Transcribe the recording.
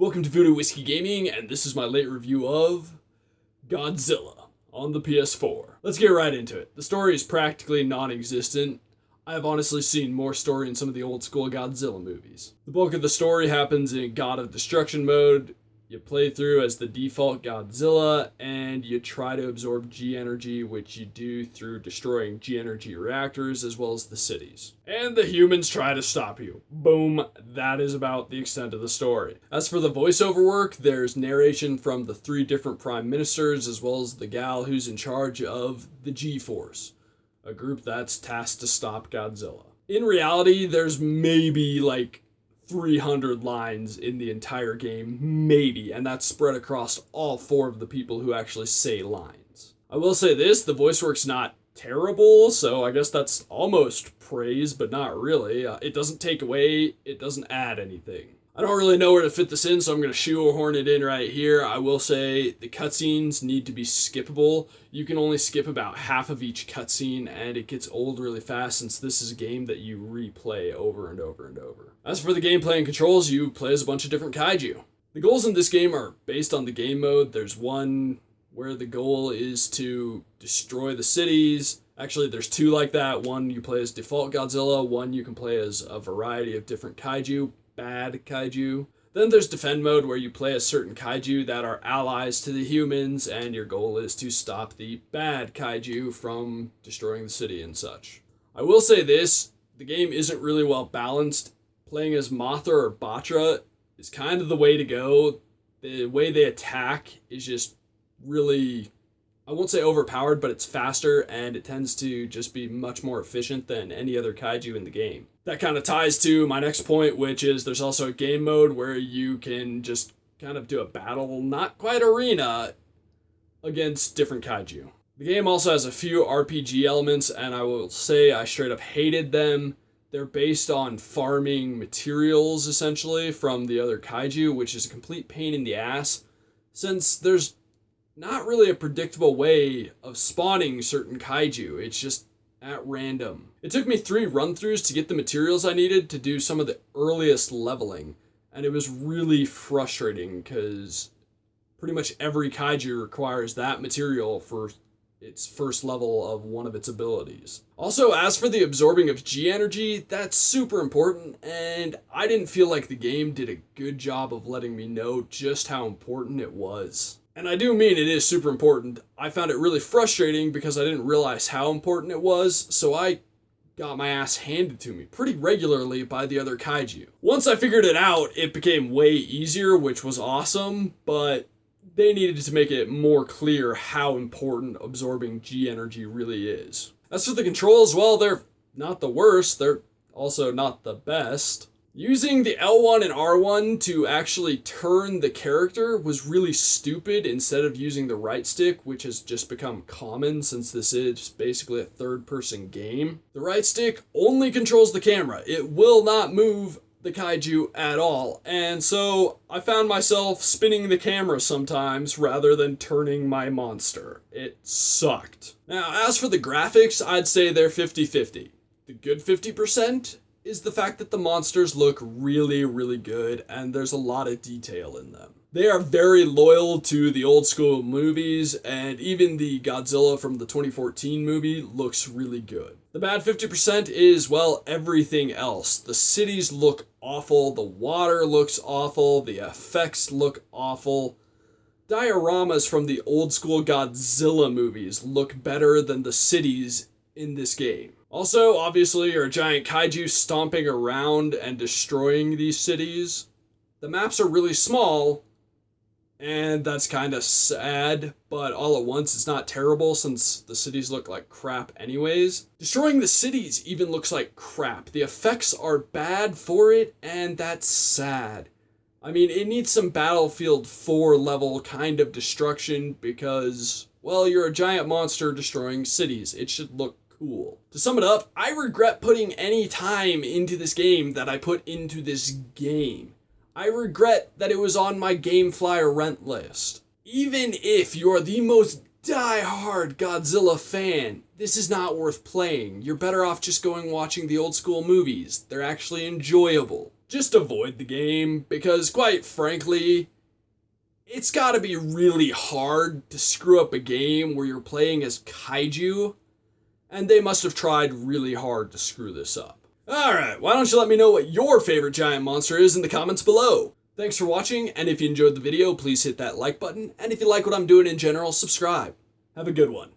Welcome to Voodoo Whiskey Gaming, and this is my late review of Godzilla on the PS4. Let's get right into it. The story is practically non-existent. I have honestly seen more story in some of the old school Godzilla movies. The bulk of the story happens in God of Destruction mode. You play through as the default Godzilla, and you try to absorb G-energy, which you do through destroying G-energy reactors as well as the cities. And the humans try to stop you. Boom, that is about the extent of the story. As for the voiceover work, there's narration from the 3 different prime ministers as well as the gal who's in charge of the G-Force, a group that's tasked to stop Godzilla. In reality, there's maybe 300 lines in the entire game, maybe, and that's spread across all 4 of the people who actually say lines. I will say this, the voice work's not terrible, so I guess that's almost praise, but not really. It doesn't take away, it doesn't add anything. I don't really know where to fit this in, so I'm going to shoehorn it in right here. I will say the cutscenes need to be skippable. You can only skip about half of each cutscene, and it gets old really fast since this is a game that you replay over and over and over. As for the gameplay and controls, you play as a bunch of different kaiju. The goals in this game are based on the game mode. There's one where the goal is to destroy the cities. Actually, there's 2 like that. One you play as default Godzilla, one you can play as a variety of different kaiju. Bad kaiju. Then there's defend mode where you play as certain kaiju that are allies to the humans, and your goal is to stop the bad kaiju from destroying the city and such. I will say this, the game isn't really well balanced. Playing as Mothra or Batra is kind of the way to go. The way they attack is just really, I won't say overpowered, but it's faster and it tends to just be much more efficient than any other kaiju in the game. That kind of ties to my next point, which is there's also a game mode where you can just kind of do a battle, not quite arena, against different kaiju. The game also has a few RPG elements, and I will say I straight up hated them. They're based on farming materials, essentially, from the other kaiju, which is a complete pain in the ass, since there's not really a predictable way of spawning certain kaiju. It's just at random. It took me 3 run-throughs to get the materials I needed to do some of the earliest leveling, and it was really frustrating because pretty much every kaiju requires that material for its first level of one of its abilities. Also, as for the absorbing of G-energy, that's super important, and I didn't feel like the game did a good job of letting me know just how important it was. And I do mean it is super important. I found it really frustrating because I didn't realize how important it was, so I got my ass handed to me pretty regularly by the other kaiju. Once I figured it out, it became way easier, which was awesome, but they needed to make it more clear how important absorbing G-energy really is. As for the controls, well, they're not the worst, they're also not the best. Using the L1 and R1 to actually turn the character was really stupid instead of using the right stick, which has just become common since this is basically a third-person game. The right stick only controls the camera. It will not move the kaiju at all, and so I found myself spinning the camera sometimes rather than turning my monster. It sucked. Now, as for the graphics, I'd say they're 50-50. The good 50% is the fact that the monsters look really, really good, and there's a lot of detail in them. They are very loyal to the old school movies, and even the Godzilla from the 2014 movie looks really good. The bad 50% is, well, everything else. The cities look awful, the water looks awful, the effects look awful. Dioramas from the old school Godzilla movies look better than the cities in this game. Also, obviously, you're a giant kaiju stomping around and destroying these cities. The maps are really small, and that's kind of sad, but all at once it's not terrible since the cities look like crap anyways. Destroying the cities even looks like crap. The effects are bad for it, and that's sad. I mean, it needs some Battlefield 4 level kind of destruction because, well, you're a giant monster destroying cities. It should look cool. To sum it up, I regret putting any time into this game that I put into this game. I regret that it was on my GameFly or rent list. Even if you're the most die-hard Godzilla fan, this is not worth playing. You're better off just going watching the old school movies. They're actually enjoyable. just avoid the game because, quite frankly, it's gotta be really hard to screw up a game where you're playing as kaiju, and they must have tried really hard to screw this up. Alright, why don't you let me know what your favorite giant monster is in the comments below? Thanks for watching, and if you enjoyed the video, please hit that like button, and if you like what I'm doing in general, subscribe. Have a good one.